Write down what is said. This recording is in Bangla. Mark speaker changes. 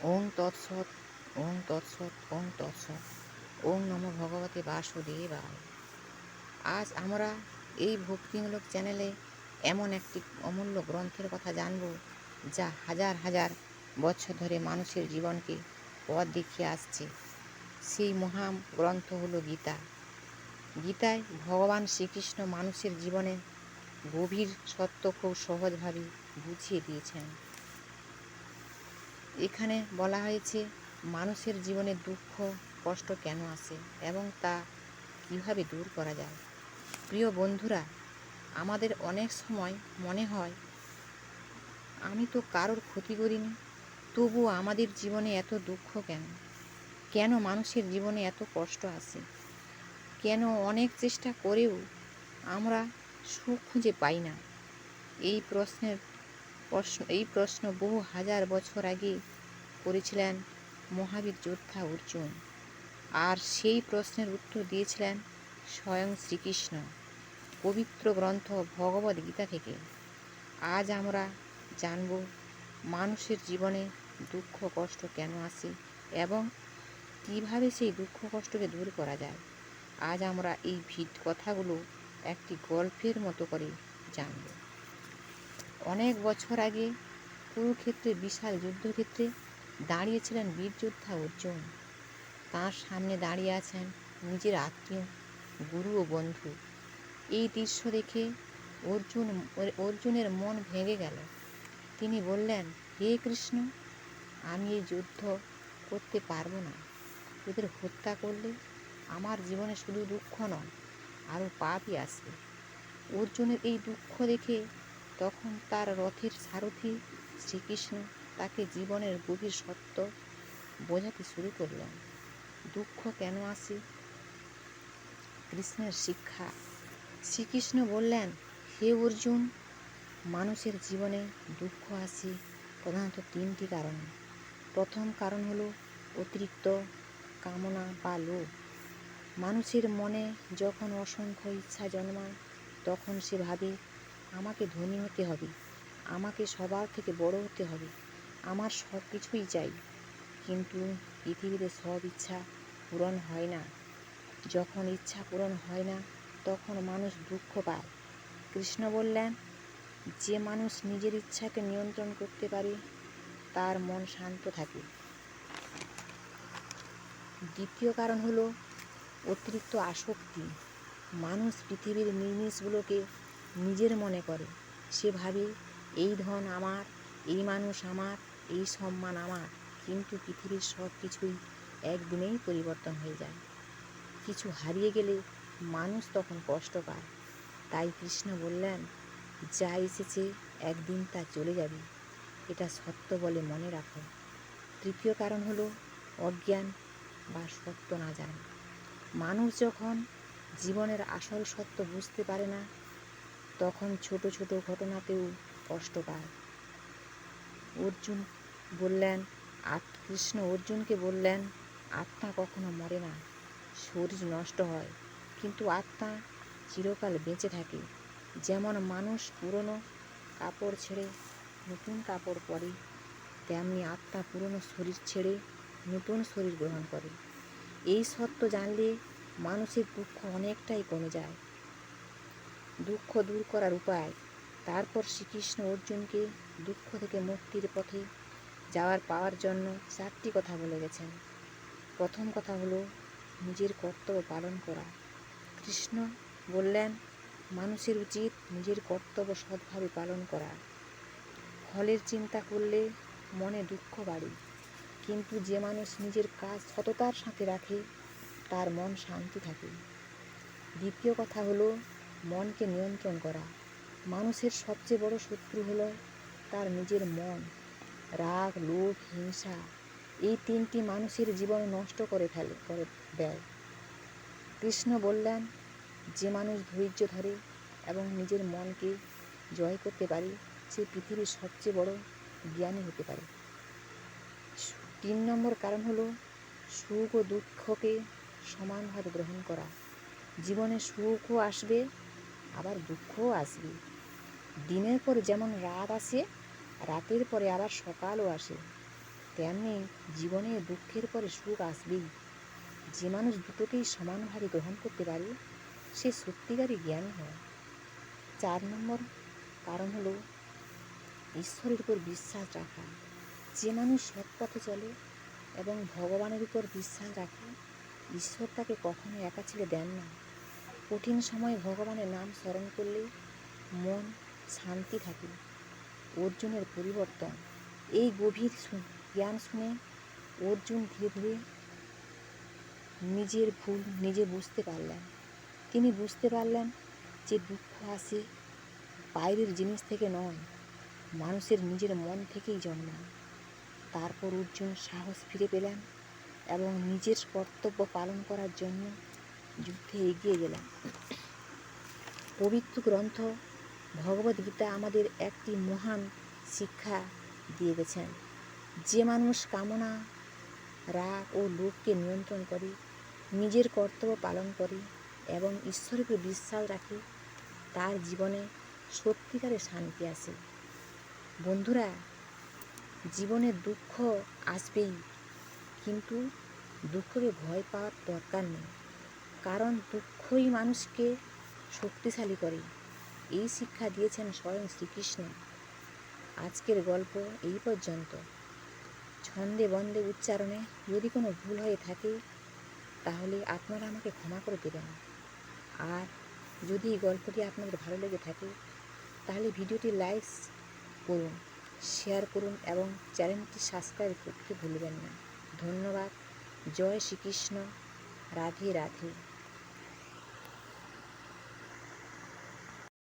Speaker 1: ওং তৎসৎ, ওং তৎসৎ, ওং তৎসৎ, ওং নমো ভগবতে বাসুদেবায়। আজ আমরা এই ভক্তিমূলক চ্যানেলে এমন একটি অমূল্য গ্রন্থের কথা জানব, যা হাজার হাজার বছর ধরে মানুষের জীবনকে পথ দেখিয়ে আসছে। সেই মহান গ্রন্থ হলো গীতা। গীতায় ভগবান শ্রীকৃষ্ণ মানুষের জীবনে গভীর সত্য খুব সহজভাবে বুঝিয়ে দিয়েছেন। এখানে বলা হয়েছে মানুষের জীবনে দুঃখ কষ্ট কেন আসে এবং তা কিভাবে দূর করা যায়। প্রিয় বন্ধুরা, আমাদের অনেক সময় মনে হয় আমি তো কারোর ক্ষতি করিনি, তবুও আমাদের জীবনে এত দুঃখ কেন? কেন মানুষের জীবনে এত কষ্ট আসে? কেন অনেক চেষ্টা করেও আমরা সুখ খুঁজে পাই না? এই প্রশ্ন বহু হাজার বছর আগে করেছিলেন মহাবীর যোদ্ধা অর্জুন, আর সেই প্রশ্নের উত্তর দিয়েছিলেন স্বয়ং শ্রীকৃষ্ণ পবিত্র গ্রন্থ ভগবদ গীতা থেকে। আজ আমরা জানব মানুষের জীবনে দুঃখ কষ্ট কেন আসে এবং কিভাবে সেই দুঃখ কষ্টকে দূর করা যায়। আজ আমরা এই কথাগুলো একটি গল্পের মতো করে জানব। অনেক বছর আগে কুরুক্ষেত্রের বিশাল যুদ্ধক্ষেত্রে দাঁড়িয়েছিলেন বীর যোদ্ধা অর্জুন। তাঁর সামনে দাঁড়িয়ে আছেন নিজের আত্মীয়, গুরু ও বন্ধু। এই দৃশ্য দেখে অর্জুনের মন ভেঙে গেল। তিনি বললেন, হে কৃষ্ণ, আমি এই যুদ্ধ করতে পারবো না। এদের হত্যা করলে আমার জীবনে শুধু দুঃখ নয়, আরও পাপই আসবে। অর্জুনের এই দুঃখ দেখে তখন তার রথের সারথি শ্রীকৃষ্ণ তাকে জীবনের গভীর সত্য বোঝাতে শুরু করলেন। দুঃখ কেন আসে? কৃষ্ণের শিক্ষা। শ্রীকৃষ্ণ বললেন, হে অর্জুন, মানুষের জীবনে দুঃখ আসে প্রধানত তিনটি কারণে। প্রথম কারণ হলো অতিরিক্ত কামনা বা লোভ। মানুষের মনে যখন অসংখ্য ইচ্ছা জন্মায়, তখন সে ভাবে আমাকে ধনী হতে হবে, আমাকে সবার থেকে বড় হতে হবে, আমার সব কিছুই চাই। কিন্তু পৃথিবীতে সব ইচ্ছা পূরণ হয় না। যখন ইচ্ছা পূরণ হয় না, তখন মানুষ দুঃখ পায়। কৃষ্ণ বললেন, যে মানুষ নিজের ইচ্ছাকে নিয়ন্ত্রণ করতে পারে তার মন শান্ত থাকে। দ্বিতীয় কারণ হলো অতিরিক্ত আসক্তি। মানুষ পৃথিবীর জিনিসগুলোকে নিজের মনে করে। সে ভাবে এই ধন আমার, এই মানুষ আমার, এই সম্মান আমার। কিন্তু পৃথিবীর সব কিছুই একদিনেই পরিবর্তন হয়ে যায়। কিছু হারিয়ে গেলে মানুষ তখন কষ্ট পায়। তাই কৃষ্ণ বললেন, যা এসেছে একদিন তা চলে যাবে, এটা সত্য বলে মনে রাখো। তৃতীয় কারণ হলো অজ্ঞান বা সত্য না জানা। মানুষ যখন জীবনের আসল সত্য বুঝতে পারে না, তখন ছোট ছোট ঘটনাতেও কষ্ট পায়। কৃষ্ণ অর্জুনকে বললেন, আত্মা কখনো মরে না। শরীর নষ্ট হয়, কিন্তু আত্মা চিরকাল বেঁচে থাকে। যেমন মানুষ পুরনো কাপড় ছেড়ে নতুন কাপড় পরে, তেমনি আত্মা পুরনো শরীর ছেড়ে নতুন শরীর গ্রহণ করে। এই সত্য জানলে মানুষের দুঃখ অনেকটাই কমে যায়। দুঃখ দূর করার উপায়। তারপর শ্রীকৃষ্ণ অর্জুনকে দুঃখ থেকে মুক্তির পথে পাওয়ার জন্য 4টি কথা বলে গেছেন। প্রথম কথা হলো নিজের কর্তব্য পালন করা। কৃষ্ণ বললেন, মানুষের উচিত নিজের কর্তব্য সৎভাবে পালন করা। ফলের চিন্তা করলে মনে দুঃখ বাড়ে, কিন্তু যে মানুষ নিজের কাজ সততার সাথে রাখে তার মন শান্তি থাকে। দ্বিতীয় কথা হলো মনকে নিয়ন্ত্রণ করা। মানুষের সবচেয়ে বড় শত্রু হলো তার নিজের মন। রাগ, লোভ, হিংসা, এই তিনটি মানুষের জীবন নষ্ট করে দেয়। কৃষ্ণ বললেন, যে মানুষ ধৈর্য ধরে এবং নিজের মনকে জয় করতে পারে, সে পৃথিবীর সবচেয়ে বড় জ্ঞানী হতে পারে। 3 নম্বর কারণ হলো সুখ ও দুঃখকে সমানভাবে গ্রহণ করা। জীবনে সুখও আসবে, আবার দুঃখও আসবে। দিনের পর যেমন রাত আসে, রাতের পরে আবার সকালও আসে। তেমনি জীবনে দুঃখের পরে সুখ আসবেই। যে মানুষ দুটোকেই সমানভাবে গ্রহণ করতে পারে সে সত্যিকারই জ্ঞানী হয়। 4 নম্বর কারণ হলো ঈশ্বরের উপর বিশ্বাস রাখা। যে মানুষ সৎ পথে চলে এবং ভগবানের উপর বিশ্বাস রাখে, ঈশ্বর তাকে কখনো একা ছেড়ে দেন না। কঠিন সময় ভগবানের নাম স্মরণ করলে মন শান্তি থাকে। অর্জুনের পরিবর্তন। এই গভীর জ্ঞান শুনে অর্জুন ধীরে ধীরে নিজের ভুল নিজে বুঝতে পারলেন। তিনি বুঝতে পারলেন যে দুঃখ আসে বাইরের জিনিস থেকে নয়, মানুষের নিজের মন থেকেই জন্মায়। তারপর অর্জুন সাহস ফিরে পেলেন এবং নিজের কর্তব্য পালন করার জন্য যুদ্ধে এগিয়ে গেলেন। পবিত্র গ্রন্থ ভগবদ্গীতা আমাদের একটি মহান শিক্ষা দিয়ে গেছেন। যে মানুষ কামনা, রাগ ও লোভকে নিয়ন্ত্রণ করে, নিজের কর্তব্য পালন করে এবং ঈশ্বরের উপর বিশ্বাস রাখে, তার জীবনে সত্যিকারের শান্তি আসে। বন্ধুরা, জীবনে দুঃখ আসবেই, কিন্তু দুঃখকে ভয় পাওয়ার দরকার নেই, কারণ দুঃখই মানুষকে শক্তিশালী করে। এই শিক্ষা দিয়েছেন স্বয়ং শ্রীকৃষ্ণ। আজকের গল্প এই পর্যন্ত। ছন্দে বন্দে উচ্চারণে যদি কোনো ভুল হয়ে থাকে তাহলে আপনারা আমাকে ক্ষমা করে দেবেন। আর যদি এই গল্পটি আপনাদের ভালো লেগে থাকে তাহলে ভিডিওটি লাইক করুন, শেয়ার করুন এবং চ্যানেলটি সাবস্ক্রাইব করতে ভুলবেন না। ধন্যবাদ। জয় শ্রীকৃষ্ণ। রাধে রাধে।